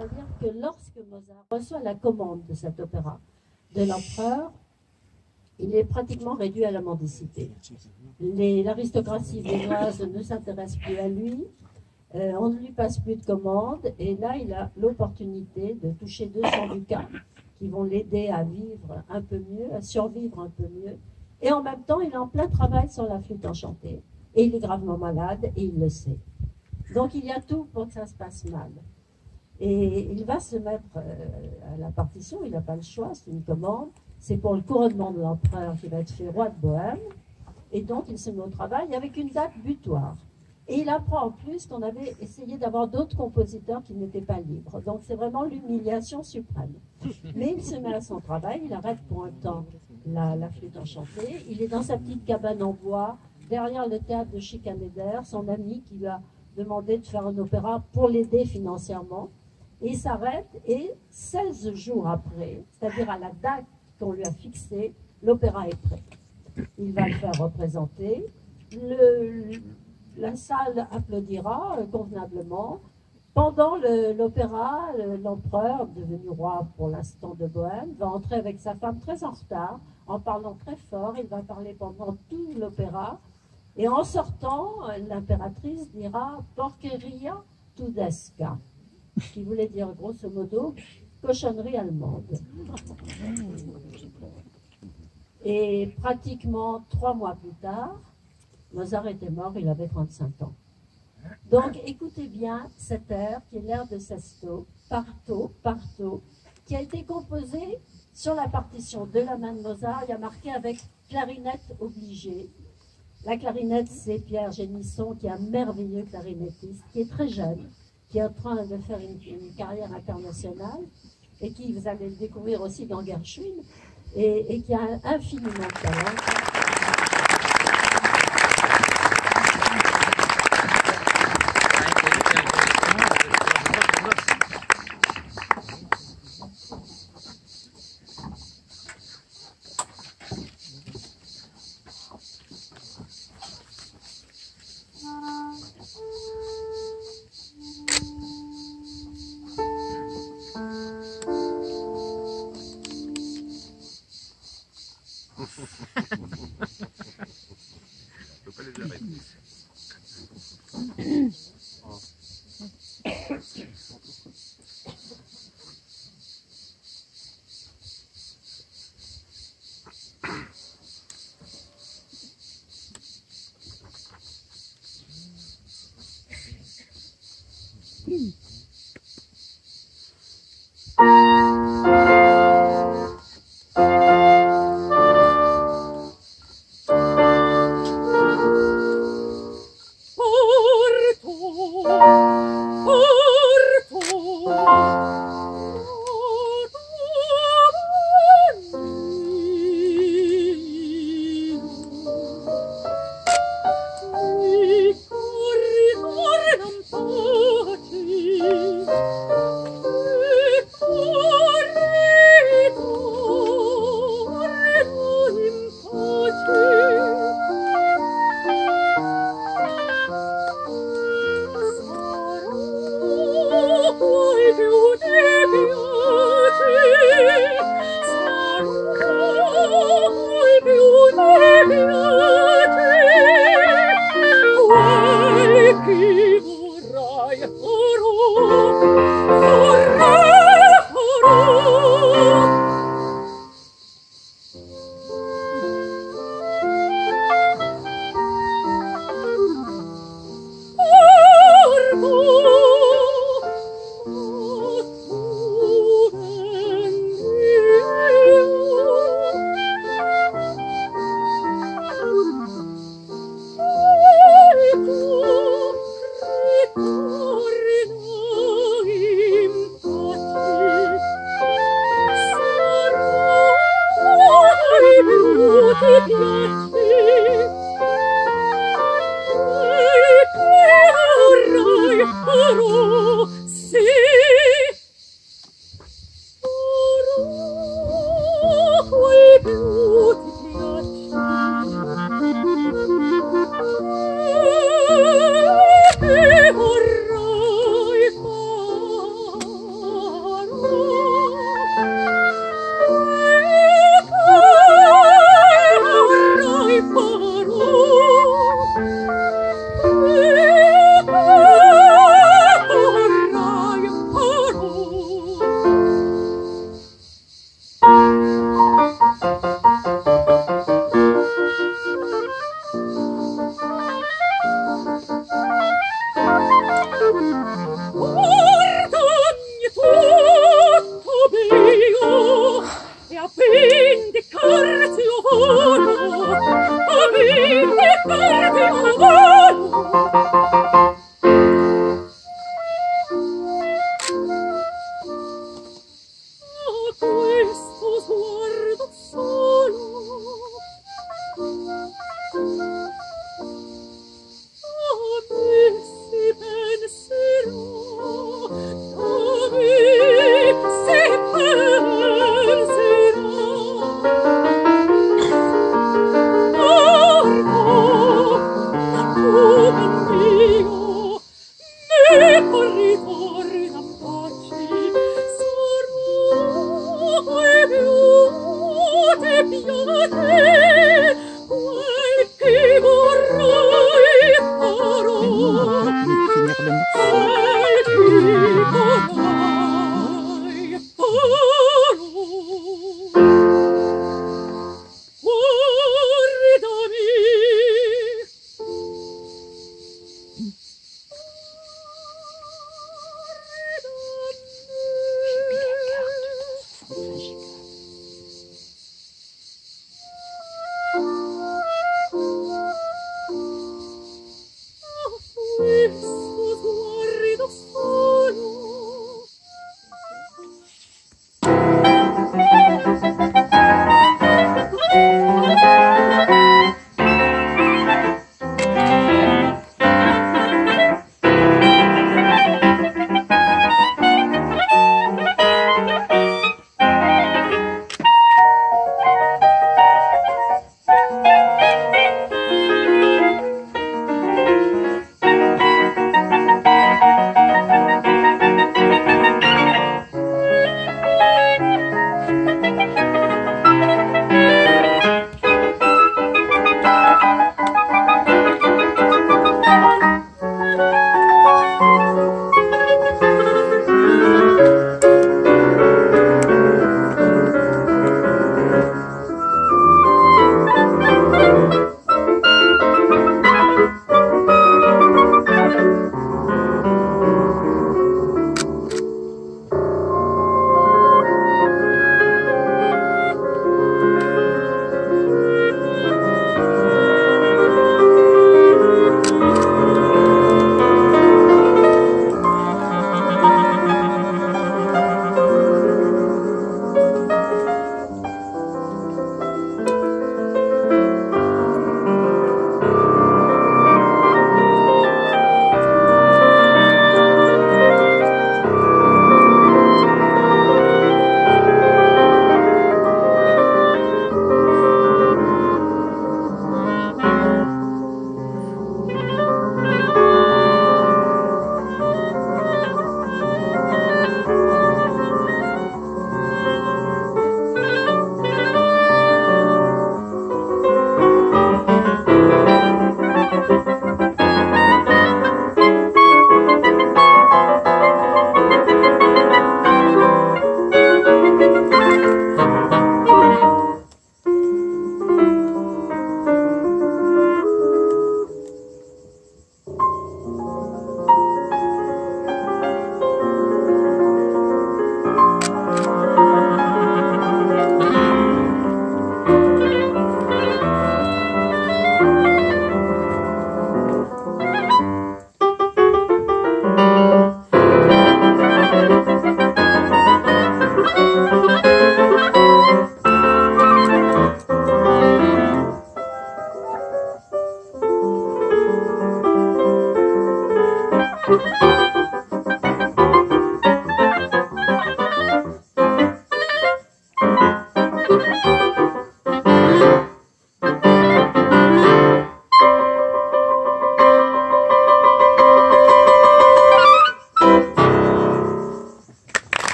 C'est-à-dire que lorsque Mozart reçoit la commande de cet opéra de l'empereur, il est pratiquement réduit à la mendicité. L'aristocratie viennoise ne s'intéresse plus à lui, on ne lui passe plus de commandes, et là il a l'opportunité de toucher 200 ducats qui vont l'aider à vivre un peu mieux, à survivre un peu mieux. Et en même temps, il est en plein travail sur la flûte enchantée. Et il est gravement malade, et il le sait. Donc il y a tout pour que ça se passe mal. Et il va se mettre à la partition, il n'a pas le choix, c'est une commande. C'est pour le couronnement de l'empereur qui va être fait roi de Bohême. Et donc il se met au travail avec une date butoir. Et il apprend en plus qu'on avait essayé d'avoir d'autres compositeurs qui n'étaient pas libres. Donc c'est vraiment l'humiliation suprême. Mais il se met à son travail, il arrête pour un temps la flûte enchantée. Il est dans sa petite cabane en bois, derrière le théâtre de Schikaneder, son ami qui lui a demandé de faire un opéra pour l'aider financièrement. Et il s'arrête et 16 jours après, c'est-à-dire à la date qu'on lui a fixée, l'opéra est prêt. Il va le faire représenter. La salle applaudira convenablement. Pendant l'opéra, l'empereur, devenu roi pour l'instant de Bohême, va entrer avec sa femme très en retard, en parlant très fort. Il va parler pendant tout l'opéra. Et en sortant, l'impératrice dira « Porcheria tudesca », qui voulait dire grosso modo « cochonnerie allemande ». Et pratiquement 3 mois plus tard, Mozart était mort, il avait 35 ans. Donc écoutez bien cet air qui est l'air de Sesto, Parto, Parto, qui a été composé sur la partition de la main de Mozart. Il y a marqué avec clarinette obligée. La clarinette, c'est Pierre Génisson, qui est un merveilleux clarinettiste, qui est très jeune, qui est en train de faire une carrière internationale, et qui, vous allez le découvrir aussi dans Gershwin, et qui a infiniment de talent.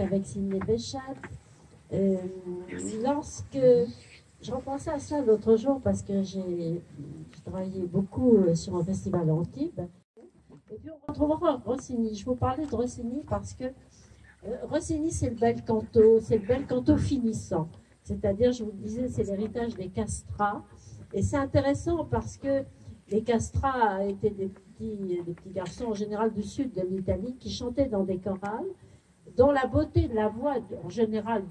Avec Sidney Bechet. Lorsque je repensais à ça l'autre jour parce que j'ai travaillé beaucoup sur un festival à Antibes, et puis on retrouvera Rossini. Je vous parlais de Rossini parce que Rossini c'est le bel canto finissant, c'est-à-dire, je vous le disais, c'est l'héritage des castrats, et c'est intéressant parce que les castrats étaient des petits garçons en général du sud de l'Italie qui chantaient dans des chorales, dont la beauté de la voix, en général,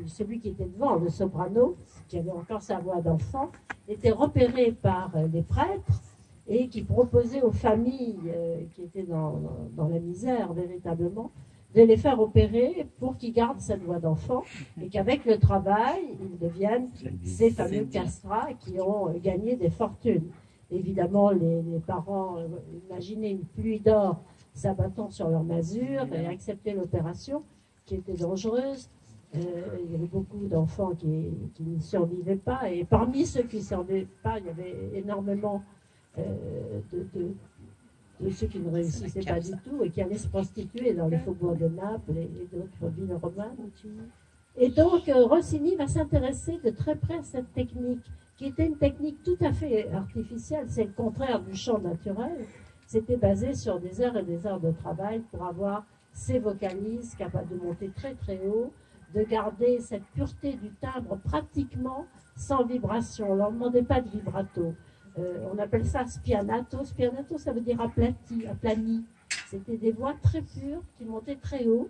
celui qui était devant, le soprano, qui avait encore sa voix d'enfant, était repérée par les prêtres et qui proposait aux familles qui étaient dans la misère véritablement, de les faire opérer pour qu'ils gardent cette voix d'enfant et qu'avec le travail, ils deviennent ces fameux castrats qui ont gagné des fortunes. Évidemment, les parents imaginaient une pluie d'or s'abattant sur leur masure et accepter l'opération qui était dangereuse. Il y avait beaucoup d'enfants qui ne survivaient pas, et parmi ceux qui ne survivaient pas, il y avait énormément de ceux qui ne réussissaient pas du tout et qui allaient se prostituer dans les faubourgs de Naples et d'autres villes romanes. Et donc Rossini va s'intéresser de très près à cette technique, qui était une technique tout à fait artificielle. C'est le contraire du chant naturel. C'était basé sur des heures et des heures de travail pour avoir ces vocalises capables de monter très très haut, de garder cette pureté du timbre pratiquement sans vibration. On ne leur demandait pas de vibrato. On appelle ça spianato. Spianato, ça veut dire aplani. C'était des voix très pures qui montaient très haut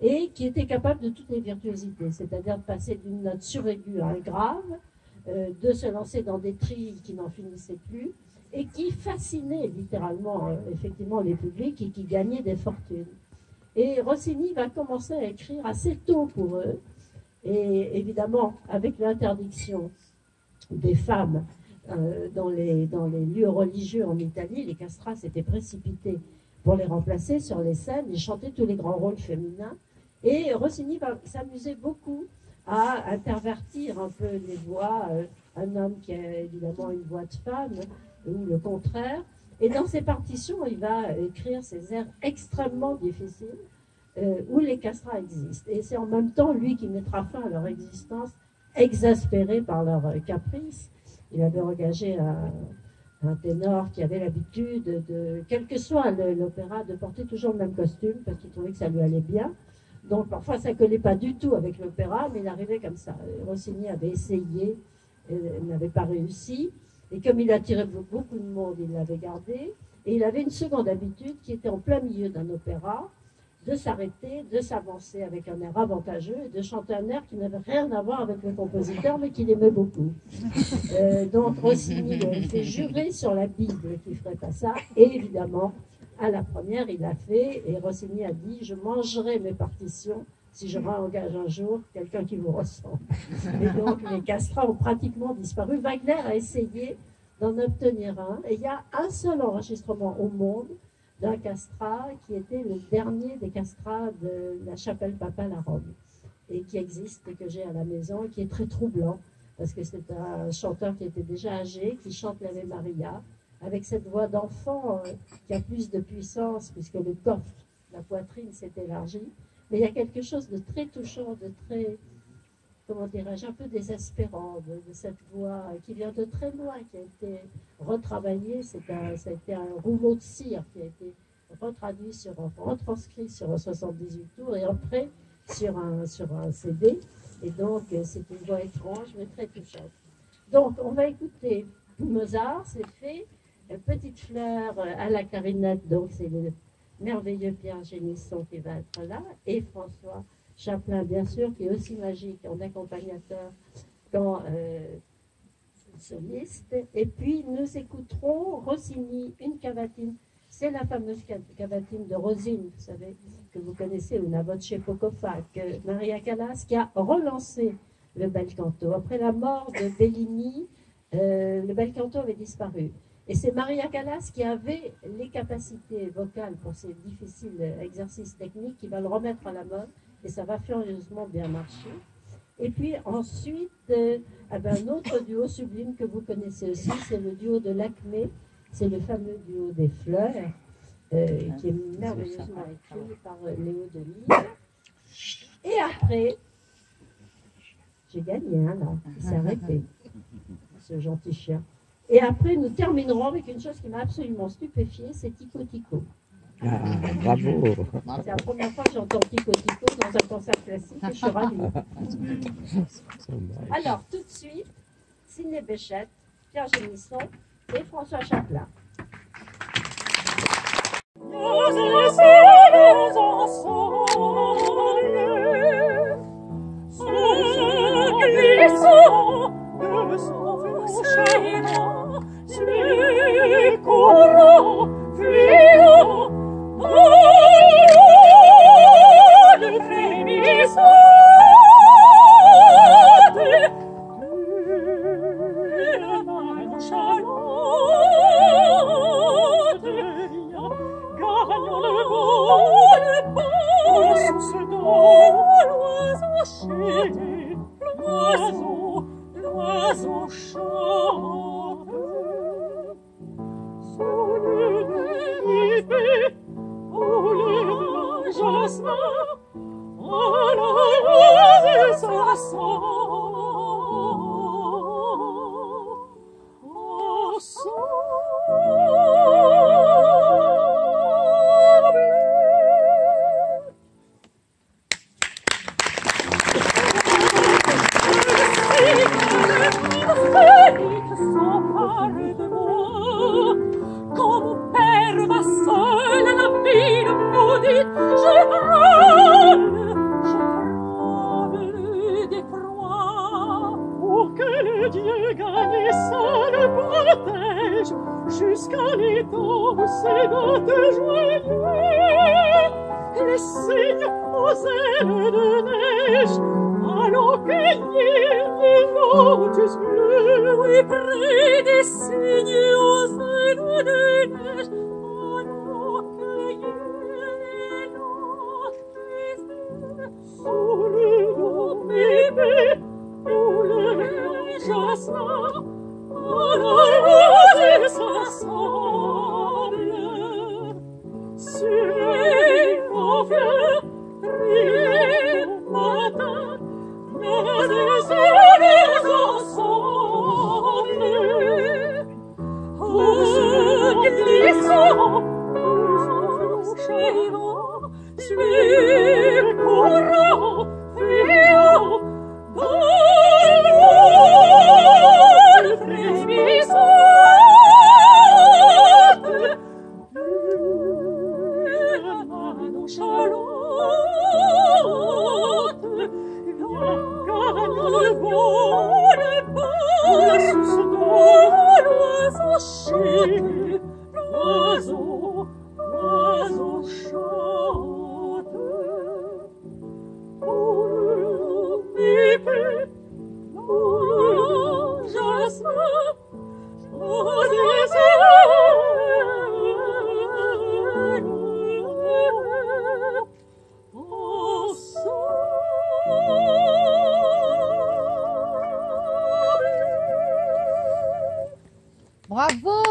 et qui étaient capables de toutes les virtuosités, c'est-à-dire de passer d'une note suraiguë à un grave, de se lancer dans des trilles qui n'en finissaient plus, et qui fascinait littéralement, effectivement, les publics et qui gagnait des fortunes. Et Rossini va commencer à écrire assez tôt pour eux, et évidemment, avec l'interdiction des femmes dans les lieux religieux en Italie, les castrats s'étaient précipités pour les remplacer sur les scènes, ils chantaient tous les grands rôles féminins, et Rossini va s'amuser beaucoup à intervertir un peu les voix, un homme qui a évidemment une voix de femme, ou le contraire. Et dans ses partitions, il va écrire ces airs extrêmement difficiles où les castrats existent. Et c'est en même temps lui qui mettra fin à leur existence, exaspéré par leur caprice. Il avait engagé un ténor qui avait l'habitude quel que soit l'opéra, de porter toujours le même costume parce qu'il trouvait que ça lui allait bien. Donc parfois ça ne collait pas du tout avec l'opéra, mais il arrivait comme ça. Rossini avait essayé, il n'avait pas réussi. Et comme il attirait beaucoup de monde, il l'avait gardé. Et il avait une seconde habitude qui était en plein milieu d'un opéra, de s'arrêter, de s'avancer avec un air avantageux et de chanter un air qui n'avait rien à voir avec le compositeur, mais qu'il aimait beaucoup. Donc Rossini lui fait jurer sur la Bible qu'il ne ferait pas ça. Et évidemment, à la première, il l'a fait. Et Rossini a dit « Je mangerai mes partitions si je réengage un jour quelqu'un qui vous ressemble. » Et donc les castrats ont pratiquement disparu. Wagner a essayé d'en obtenir un. Et il y a un seul enregistrement au monde d'un castrat qui était le dernier des castrats de la chapelle papale à Rome, et qui existe et que j'ai à la maison, et qui est très troublant, parce que c'est un chanteur qui était déjà âgé, qui chante l'Ave Maria, avec cette voix d'enfant qui a plus de puissance, puisque le coffre, la poitrine s'est élargie. Mais il y a quelque chose de très touchant, de très comment dirais-je, un peu désespérant de cette voix qui vient de très loin, qui a été retravaillée. Ça a été un rouleau de cire qui a été retranscrit sur 78 tours et après sur un CD. Et donc, c'est une voix étrange, mais très touchante. Donc, on va écouter Mozart, c'est fait. Petite fleur à la clarinette, donc c'est le merveilleux Pierre Génisson qui va être là. Et François Chaplin, bien sûr, qui est aussi magique en accompagnateur qu'en soliste. Et puis, nous écouterons Rossini, une cavatine. C'est la fameuse cavatine de Rosine, vous savez, que vous connaissez, Una voce poco fa, que Maria Callas, qui a relancé le bel canto. Après la mort de Bellini, le bel canto avait disparu. Et c'est Maria Callas qui avait les capacités vocales pour ces difficiles exercices techniques qui va le remettre à la mode, et ça va furieusement bien marcher. Et puis ensuite, un autre duo sublime que vous connaissez aussi, c'est le duo de l'Acmé. C'est le fameux duo des fleurs, qui est merveilleusement écrit par Léo Denis. Et après, j'ai gagné, hein, là, il s'est arrêté, ce gentil chien. Et après, nous terminerons avec une chose qui m'a absolument stupéfiée, c'est Tico Tico. Ah, bravo. C'est la première fois que j'entends Tico Tico dans un concert classique et je suis ravie. Alors, tout de suite, Sidney Bechet, Pierre Génisson et François Chaplin. Bravo!